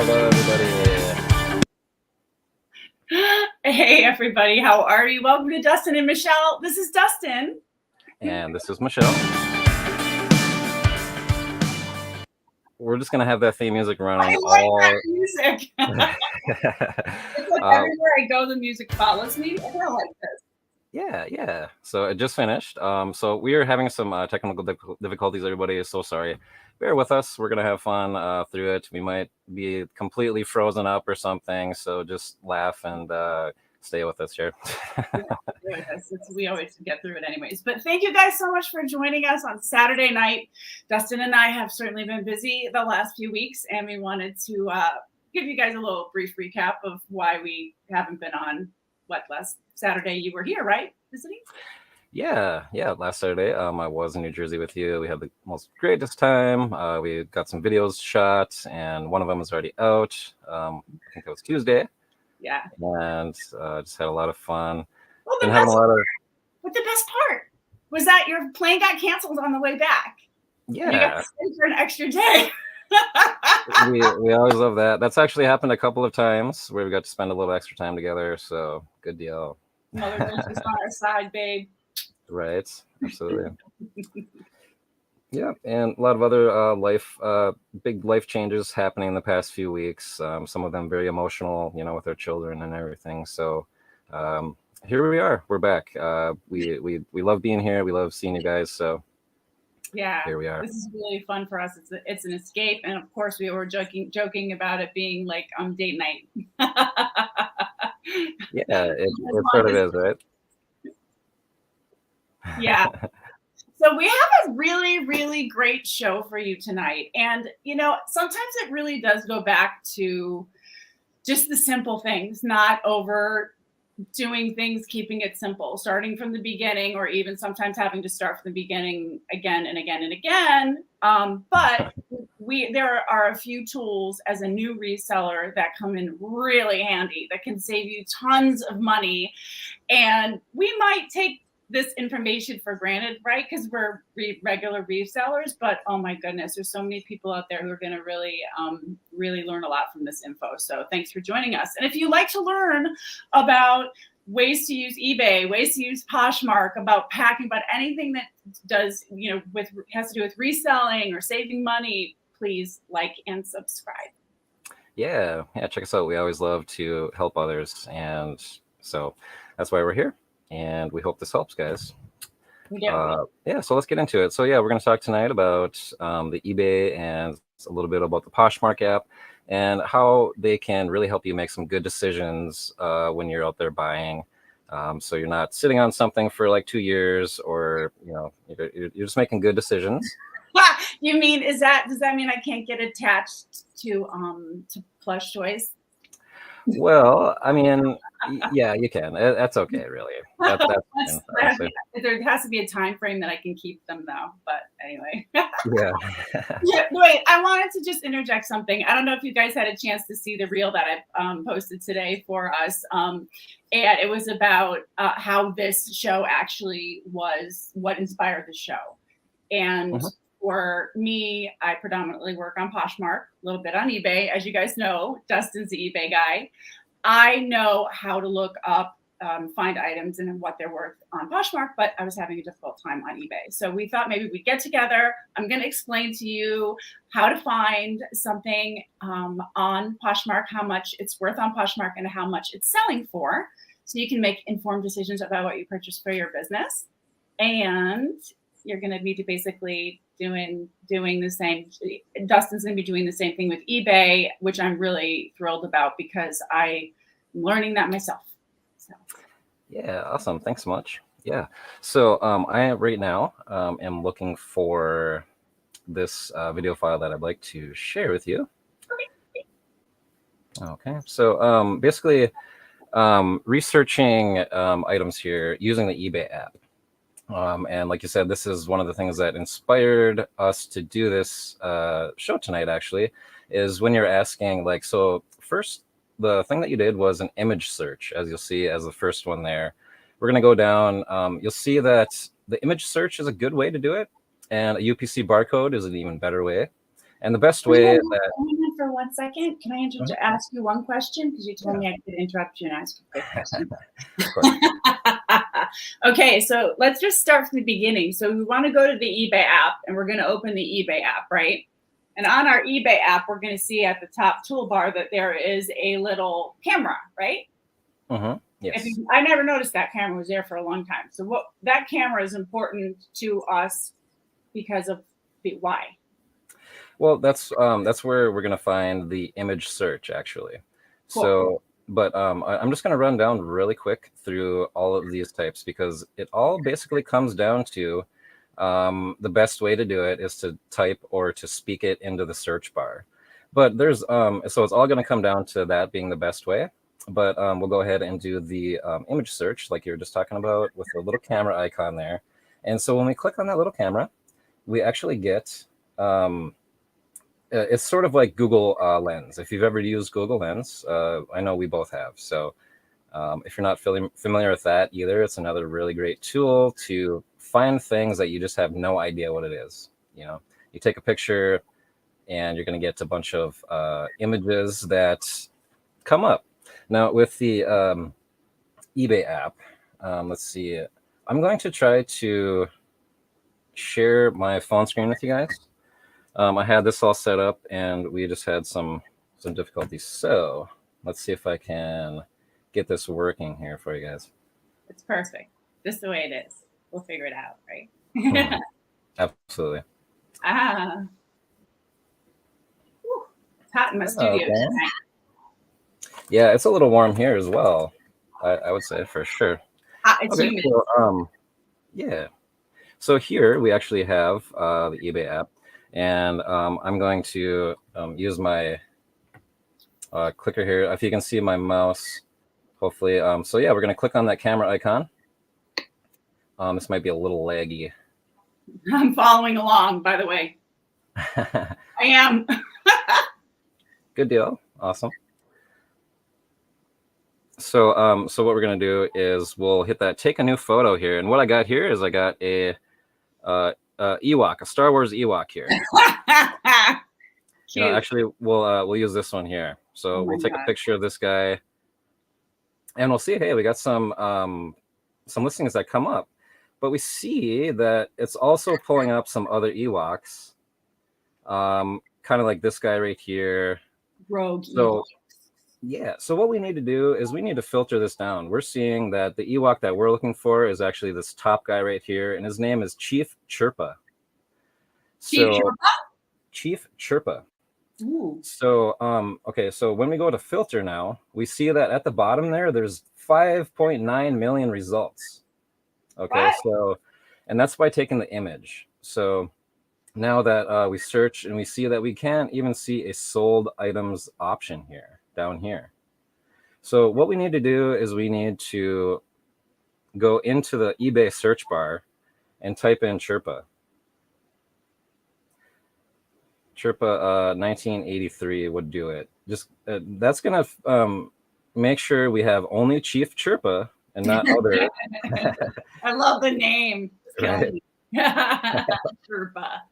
Hello, everybody. Hey, everybody. How are you? Welcome to Dustin and Michelle. This is Dustin. And this is Michelle. We're just going to have that theme music running. I like that music. It's like everywhere I go, the music follows me. I don't like this. Yeah. So it just finished. So we are having some technical difficulties, everybody. So sorry. Bear with us. We're going to have fun through it. We might be completely frozen up or something. So just laugh and stay with us here. We always get through it anyways. But thank you guys so much for joining us on Saturday night. Dustin and I have certainly been busy the last few weeks, and we wanted to give you guys a little brief recap of why we haven't been on. Last Saturday you were here, right? Visiting? Yeah. Last Saturday, I was in New Jersey with you. We had the most greatest time. We got some videos shot, and one of them is already out. I think it was Tuesday. Yeah. And just had a lot of fun. Well, but the best part was that your plane got canceled on the way back. Yeah. You got to stay for an extra day. we always love that. That's actually happened a couple of times where we got to spend a little extra time together. So good deal. Mother Nature's on our side, babe. Right. Absolutely. Yeah, and a lot of other big life changes happening in the past few weeks. Some of them very emotional, with our children and everything. So here we are. We're back. We love being here. We love seeing you guys. So yeah, here we are. This is really fun for us. It's an escape, and of course, we were joking about it being like date night. Yeah, it sort of is, right? Yeah. So we have a really, really great show for you tonight. And, sometimes it really does go back to just the simple things, not overdoing things, keeping it simple, starting from the beginning, or even sometimes having to start from the beginning again and again and again. But there are a few tools as a new reseller that come in really handy that can save you tons of money. And we might take this information for granted, right? Because we're regular resellers, but oh my goodness, there's so many people out there who are going to really learn a lot from this info. So thanks for joining us. And if you like to learn about ways to use eBay, ways to use Poshmark, about packing, about anything that does, has to do with reselling or saving money, please like and subscribe. Yeah, check us out. We always love to help others, and so that's why we're here. And we hope this helps, guys. Yeah, so let's get into it. So we're going to talk tonight about the eBay and a little bit about the Poshmark app and how they can really help you make some good decisions when you're out there buying. So you're not sitting on something for like 2 years, or you're just making good decisions. You mean does that mean I can't get attached to plush toys? Well, I mean, yeah, you can. That's okay, really. That's fine, there has to be a time frame that I can keep them, though. But anyway. Yeah. Wait, I wanted to just interject something. I don't know if you guys had a chance to see the reel that I posted today for us. And it was about how this show actually was what inspired the show. And for me, I predominantly work on Poshmark, a little bit on eBay. As you guys know, Dustin's the eBay guy. I know how to look up, find items and what they're worth on Poshmark, but I was having a difficult time on eBay. So we thought maybe we'd get together. I'm going to explain to you how to find something on Poshmark, how much it's worth on Poshmark, and how much it's selling for, so you can make informed decisions about what you purchase for your business. And you're going to be basically doing the same. Dustin's going to be doing the same thing with eBay, which I'm really thrilled about because I'm learning that myself. So. Yeah, awesome. Thanks so much. Yeah. So I right now am looking for this video file that I'd like to share with you. Okay. So basically researching items here using the eBay app. And like you said, this is one of the things that inspired us to do this show tonight, actually, is when you're asking, like, so first, the thing that you did was an image search, as you'll see as the first one there. We're going to go down. You'll see that the image search is a good way to do it, and a UPC barcode is an even better way. And the best way that... for 1 second? Can I ask you one question? Because you told me I could interrupt you and ask you a quick question. Of course. Okay, so let's just start from the beginning. So we want to go to the eBay app, and we're going to open the eBay app, right? And on our eBay app, we're going to see at the top toolbar that there is a little camera, right? Yes. I never noticed that camera was there for a long time. So that camera is important to us because of why? Well, that's where we're gonna find the image search actually. Cool. So, but I'm just gonna run down really quick through all of these types because it all basically comes down to the best way to do it is to type or to speak it into the search bar. But there's so it's all gonna come down to that being the best way. But we'll go ahead and do the image search like you were just talking about with the little camera icon there. And so when we click on that little camera, we actually get it's sort of like Google Lens. If you've ever used Google Lens, I know we both have. So if you're not familiar with that either, it's another really great tool to find things that you just have no idea what it is. You know, you take a picture and you're going to get a bunch of images that come up. Now with the eBay app, let's see. I'm going to try to share my phone screen with you guys. I had this all set up and we just had some difficulties. So let's see if I can get this working here for you guys. It's perfect. Just the way it is. We'll figure it out, right? Absolutely. Whew. It's hot in my studio tonight. Yeah, it's a little warm here as well. I would say for sure. It's humid. So, yeah. So here we actually have the eBay app. And I'm going to use my clicker here. If you can see my mouse, hopefully. So yeah, we're going to click on that camera icon. This might be a little laggy. I'm following along, by the way. I am. Good deal. Awesome. So so what we're going to do is we'll hit that take a new photo here. And what I got here is I got a Ewok, a Star Wars Ewok here. You know, actually, we'll use this one here. So we'll take a picture of this guy, and we'll see. Hey, we got some listings that come up, but we see that it's also pulling up some other Ewoks, kind of like this guy right here. Rogue. So yeah. So what we need to do is we need to filter this down. We're seeing that the Ewok that we're looking for is actually this top guy right here, and his name is Chief Chirpa. Chief Chirpa. Ooh. So okay, so when we go to filter now, we see that at the bottom there's 5.9 million results. Okay, what? So, and that's by taking the image. So now that we search and we see that we can't even see a sold items option here down here. So what we need to do is we need to go into the eBay search bar and type in Chirpa. Chirpa 1983 would do it. Just that's gonna make sure we have only Chief Chirpa and not other. I love the name. Right. Chirpa.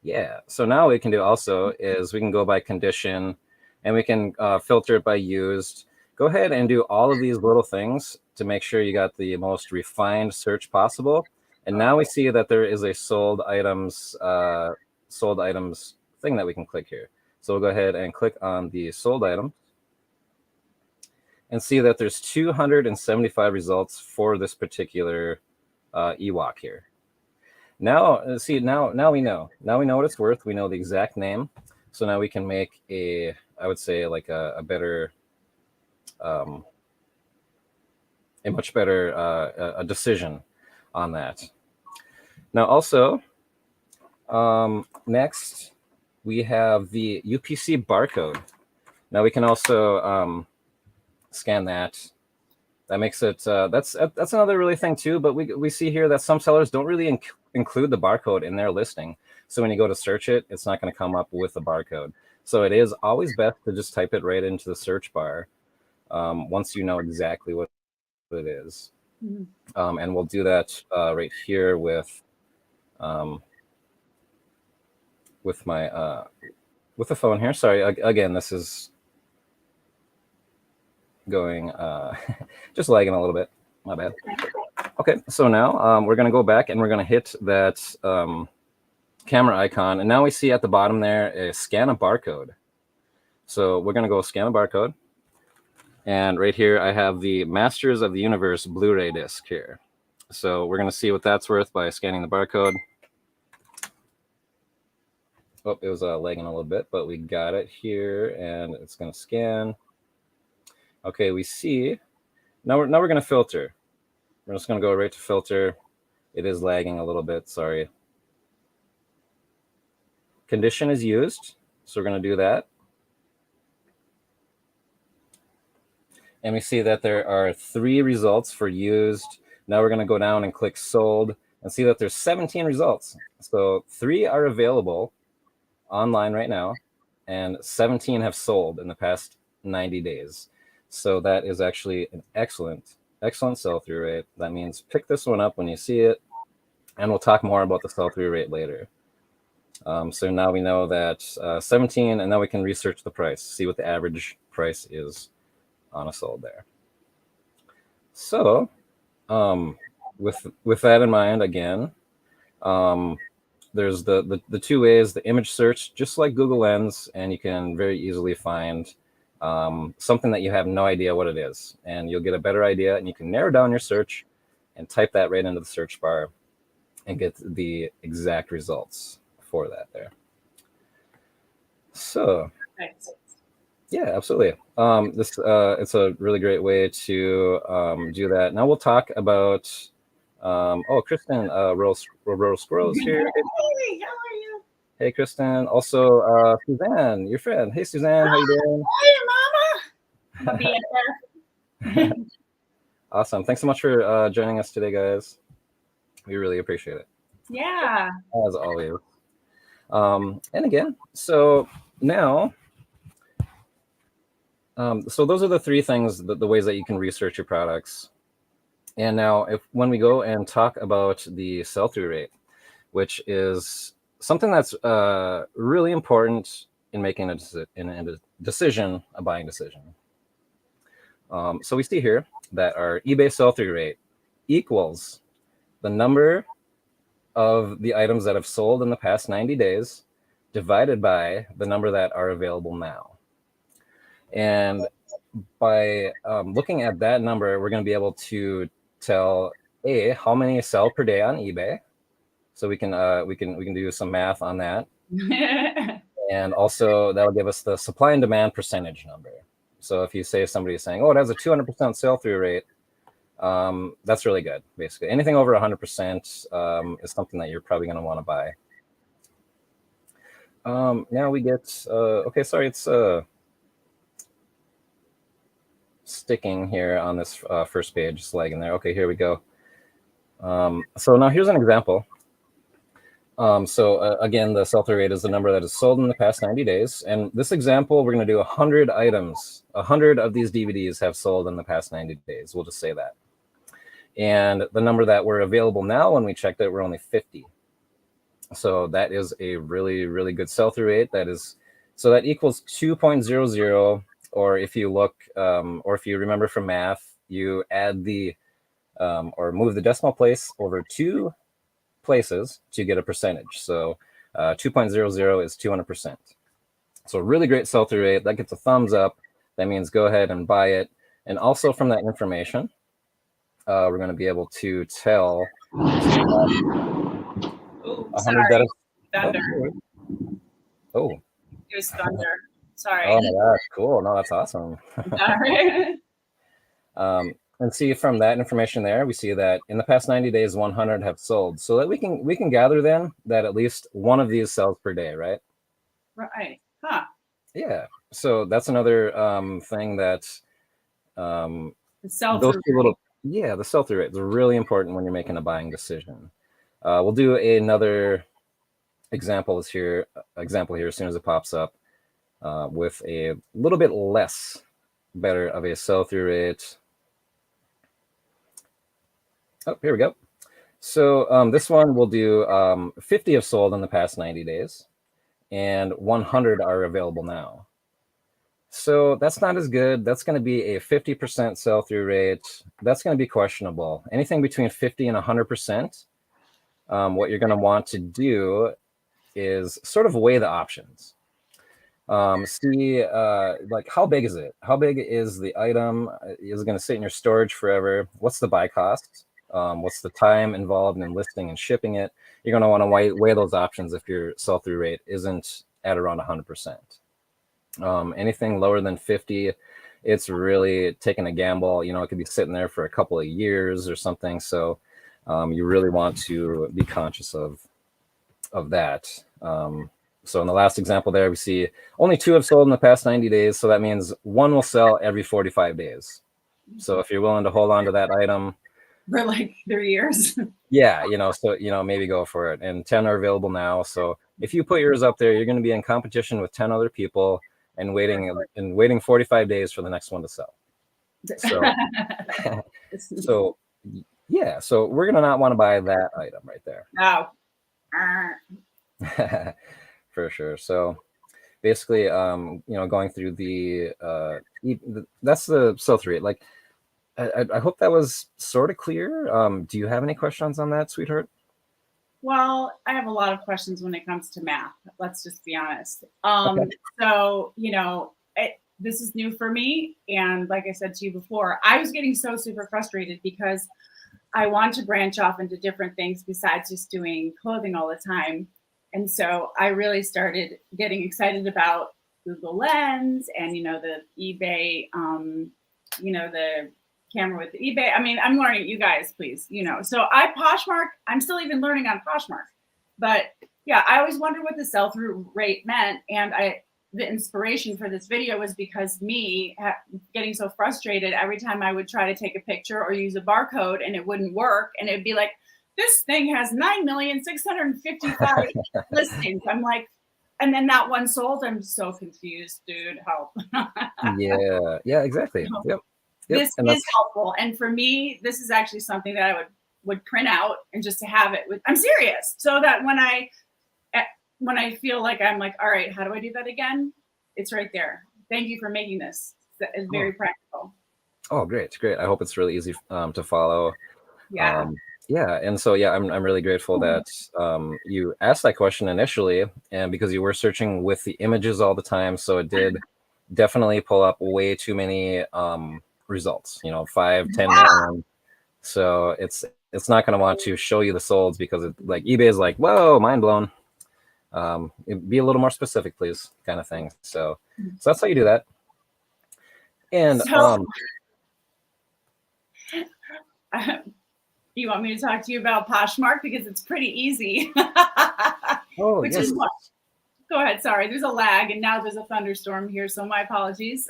Yeah. So now what we can do also is we can go by condition, and we can filter it by used. Go ahead and do all of these little things to make sure you got the most refined search possible. And now we see that there is a sold items thing that we can click here. So we'll go ahead and click on the sold item and see that there's 275 results for this particular Ewok here. Now, see, now we know. Now we know what it's worth. We know the exact name. So now we can make I would say like a better, a much better a decision on that. Now also, next we have the UPC barcode. Now we can also scan that. That makes it that's another really thing too. But we see here that some sellers don't really include the barcode in their listing. So when you go to search it, it's not going to come up with the barcode. So it is always best to just type it right into the search bar once you know exactly what it is. Mm-hmm. And we'll do that right here with my with the phone here. Sorry, again, this is going just lagging a little bit. My bad. Okay, so now we're going to go back and we're going to hit that camera icon. And now we see at the bottom there a scan a barcode. So we're going to go scan a barcode. And right here, I have the Masters of the Universe Blu-ray disc here. So we're going to see what that's worth by scanning the barcode. Oh, it was lagging a little bit, but we got it here, and it's going to scan. Okay, we see. Now we're going to filter. We're just going to go right to filter. It is lagging a little bit, sorry. Condition is used, so we're going to do that. And we see that there are 3 results for used. Now we're going to go down and click sold and see that there's 17 results. So 3 are available online right now, and 17 have sold in the past 90 days. So that is actually an excellent sell-through rate. That means pick this one up when you see it, and we'll talk more about the sell-through rate later. So now we know that 17, and now we can research the price, see what the average price is on a sold there. So with that in mind, again, there's the 2 ways: the image search, just like Google Lens, and you can very easily find something that you have no idea what it is, and you'll get a better idea, and you can narrow down your search and type that right into the search bar and get the exact results for that there. So yeah, absolutely. This it's a really great way to do that. Now we'll talk about Kristen, Rural Squirrels here. Hey, how are you? Hey, Kristen. Also, Suzanne, your friend. Hey, Suzanne, how you doing? Hey, Mama. I'll be in there. Awesome. Thanks so much for joining us today, guys. We really appreciate it. Yeah. As always. And again, so now, so those are the 3 things, the ways that you can research your products. And now when we go and talk about the sell-through rate, which is something that's really important in making a decision, a buying decision. So we see here that our eBay sell-through rate equals the number of the items that have sold in the past 90 days divided by the number that are available now. And by looking at that number, we're going to be able to tell how many sell per day on eBay. So we can do some math on that. And also that'll give us the supply and demand percentage number. So if you say somebody is saying, oh, it has a 200% sell-through rate, that's really good. Basically, anything over 100% is something that you're probably going to want to buy. Now we get okay. Sorry, it's sticking here on this first page, just lagging there. Okay, here we go. So now here's an example. Again, the sell-through rate is the number that is sold in the past 90 days. And this example, we're going to do 100 items. 100 of these DVDs have sold in the past 90 days. We'll just say that. And the number that were available now when we checked it were only 50. So that is a really, really good sell-through rate. So that equals 2.00, or if you look, or if you remember from math, you add or move the decimal place over 2 places to get a percentage. So 2.00 is 200%. So really great sell-through rate. That gets a thumbs up. That means go ahead and buy it. And also from that information, we're going to be able to tell. Sorry, thunder. Oh. It was thunder. Sorry. Oh my gosh, cool. No, that's awesome. Sorry. And see from that information there, we see that in the past 90 days, 100 have sold. So that we can gather then that at least one of these sells per day, right? Right. Huh. Yeah. So that's another thing that The sell-through rate. The sell-through rate is really important when you're making a buying decision. We'll do another example here as soon as it pops up with a little bit less better of a sell-through rate. Oh, here we go. So this one will do 50 have sold in the past 90 days. and 100 are available now. So that's not as good. That's going to be a 50% sell-through rate. That's going to be questionable. Anything between 50 and 100%, what you're going to want to do is sort of weigh the options. See, like, how big is it? How big is the item? Is it going to sit in your storage forever? What's the buy cost? What's the time involved in listing and shipping it? You're going to want to weigh those options if your sell-through rate isn't at around 100%. Anything lower than 50, it's really taking a gamble. You know, it could be sitting there for a couple of years or something. So you really want to be conscious of that. So in the last example there, we see only 2 have sold in the past 90 days. So that means 1 will sell every 45 days. So if you're willing to hold on to that item for like 3 years, yeah, so, maybe go for it. And 10 are available now. So if you put yours up there, you're going to be in competition with 10 other people and waiting 45 days for the next one to sell. So, yeah, so we're going to not want to buy that item right there. No. For sure. So basically, going through that's the sell-through rate. Like, I hope that was sort of clear. Do you have any questions on that, sweetheart? Well, I have a lot of questions when it comes to math. Let's just be honest. Okay. So, this is new for me. And like I said to you before, I was getting so super frustrated because I want to branch off into different things besides just doing clothing all the time. And so I really started getting excited about Google Lens and, the eBay, the camera with the eBay. I mean, I'm learning, you guys, please, So Poshmark, I'm still even learning on Poshmark. But yeah, I always wondered what the sell-through rate meant. And the inspiration for this video was because me getting so frustrated every time I would try to take a picture or use a barcode and it wouldn't work. And it'd be like, this thing has 9,655 listings. I'm like, and then that one sold. I'm so confused, dude. Help. Yeah, exactly. Yep. This is helpful. And for me, this is actually something that I would print out and just to have it I'm serious. So that when I feel like I'm like, all right, how do I do that again? It's right there. Thank you for making this. It's very practical. Oh, great. I hope it's really easy to follow. Yeah. And so I'm really grateful that you asked that question initially, and because you were searching with the images all the time, so it did definitely pull up way too many results. 5, 10 million. So it's not going to want to show you the solds because eBay is like, whoa, mind blown. Be a little more specific, please, kind of thing. So that's how you do that. And you want me to talk to you about Poshmark because it's pretty easy. Oh, yes. Go ahead. Sorry, there's a lag, and now there's a thunderstorm here, so my apologies.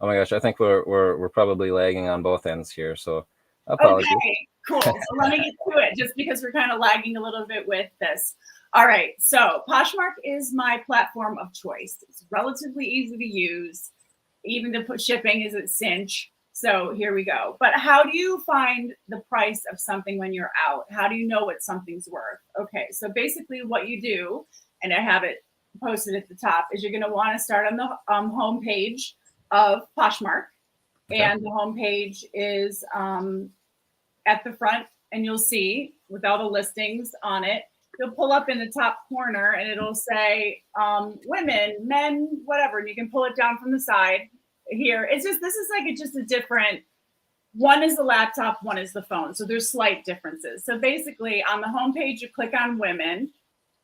Oh my gosh, I think we're probably lagging on both ends here, so apologies. Okay, cool. So let me get to it, just because we're kind of lagging a little bit with this. All right, so Poshmark is my platform of choice. It's relatively easy to use. Even to put shipping is at cinch. So here we go. But how do you find the price of something when you're out? How do you know what something's worth? Okay, so basically what you do, and I have it posted at the top, is you're going to want to start on the home page of Poshmark. Okay. And the home page is at the front, and you'll see with all the listings on it, you'll pull up in the top corner and it'll say women, men, whatever. And you can pull it down from the side here. This is just a different, one is the laptop, one is the phone. So there's slight differences. So basically on the homepage, you click on women.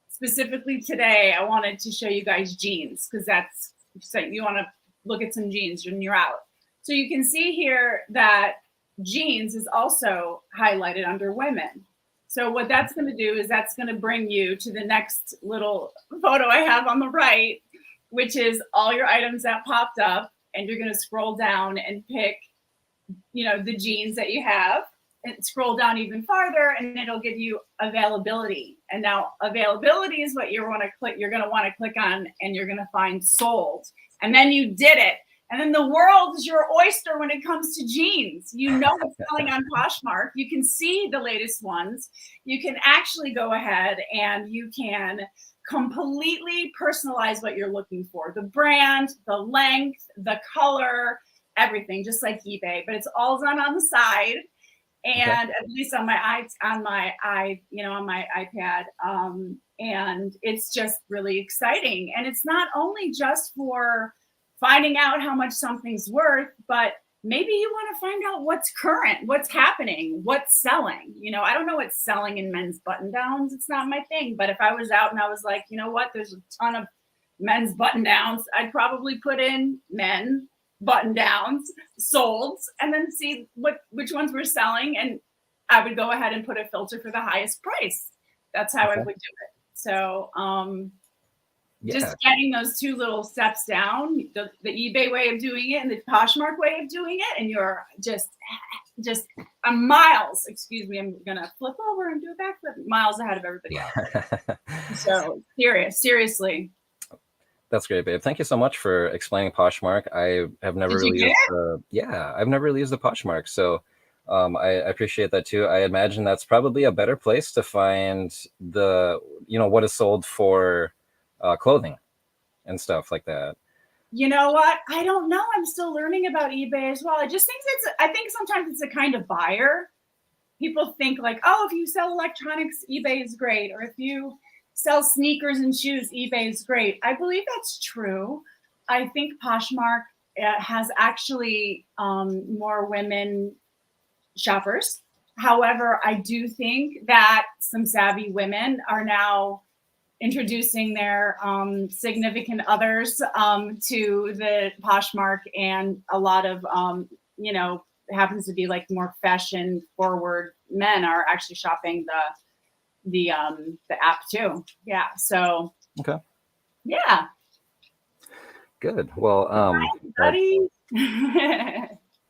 Specifically today, I wanted to show you guys jeans because you want to look at some jeans when you're out. So you can see here that jeans is also highlighted under women. So what that's going to do is that's going to bring you to the next little photo I have on the right, which is all your items that popped up. And you're going to scroll down and pick, the jeans that you have, and scroll down even farther, and it'll give you availability. And now availability is what you're going to want to click on, and you're going to find sold. And then you did it. And then the world is your oyster when it comes to jeans. You know what's selling on Poshmark. You can see the latest ones. You can actually go ahead and you can completely personalize what you're looking for. The brand, the length, the color, everything, just like eBay, but it's all done on the side. And at least on my iPad. And it's just really exciting. And it's not only just for finding out how much something's worth, but maybe you want to find out what's current, what's happening, what's selling. I don't know what's selling in men's button downs. It's not my thing. But if I was out and I was like, you know what, there's a ton of men's button downs, I'd probably put in men button downs sold and then see which ones were selling, and I would go ahead and put a filter for the highest price. That's how I would do it. So just getting those two little steps down, the eBay way of doing it and the Poshmark way of doing it, and you're just miles, excuse me, I'm gonna flip over and do a backflip, miles ahead of everybody else. So seriously. That's great, babe. Thank you so much for explaining Poshmark. I have never really used I've never really used the Poshmark. So I appreciate that too. I imagine that's probably a better place to find what is sold for clothing and stuff like that. You know what? I don't know. I'm still learning about eBay as well. I just think I think sometimes it's a kind of buyer. People think like, oh, if you sell electronics, eBay is great. Or if you sell sneakers and shoes, eBay is great. I believe that's true. I think Poshmark has actually more women shoppers. However, I do think that some savvy women are now introducing their significant others to the Poshmark, and a lot of happens to be like more fashion forward men are actually shopping the app too. Yeah. So okay. Yeah. Good. Well, buddy.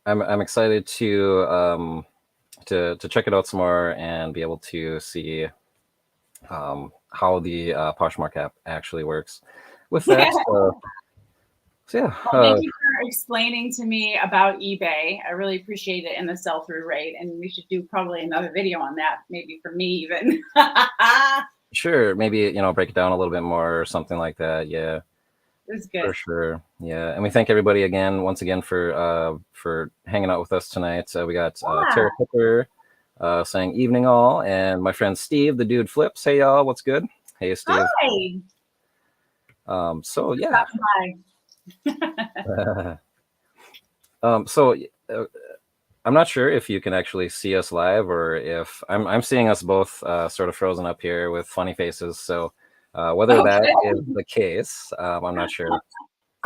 I'm excited to check it out some more and be able to see how the Poshmark app actually works. With that, well, thank you for explaining to me about eBay. I really appreciate it, and the sell-through rate. And we should do probably another video on that, maybe for me even. Sure, maybe break it down a little bit more or something like that. Yeah, it's good for sure. Yeah, and we thank everybody once again for hanging out with us tonight. We got Tara Cooper saying evening all, and my friend Steve, the dude Flips. Hey y'all, what's good? Hey Steve. Hi. So yeah. I'm not sure if you can actually see us live, or if I'm seeing us both sort of frozen up here with funny faces. So whether that is the case, I'm not sure.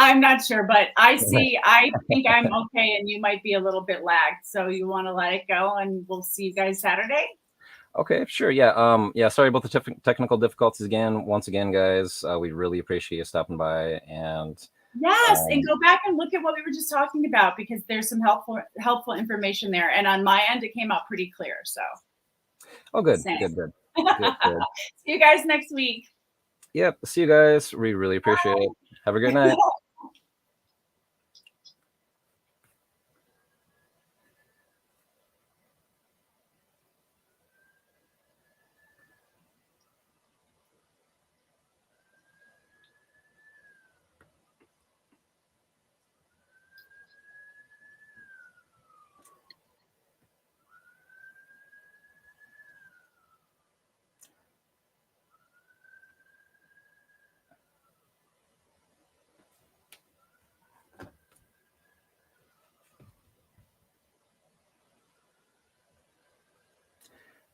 I'm not sure, but I think I'm okay, and you might be a little bit lagged. So you want to let it go, and we'll see you guys Saturday. Okay, sure. Yeah. Sorry about the technical difficulties again. Once again, guys, we really appreciate you stopping by. And yes, and go back and look at what we were just talking about, because there's some helpful information there. And on my end, it came out pretty clear. So. Oh, good. Good. See you guys next week. Yep. See you guys. We really appreciate it. Have a good night.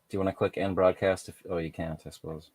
Do you want to click end broadcast? Oh, you can't, I suppose.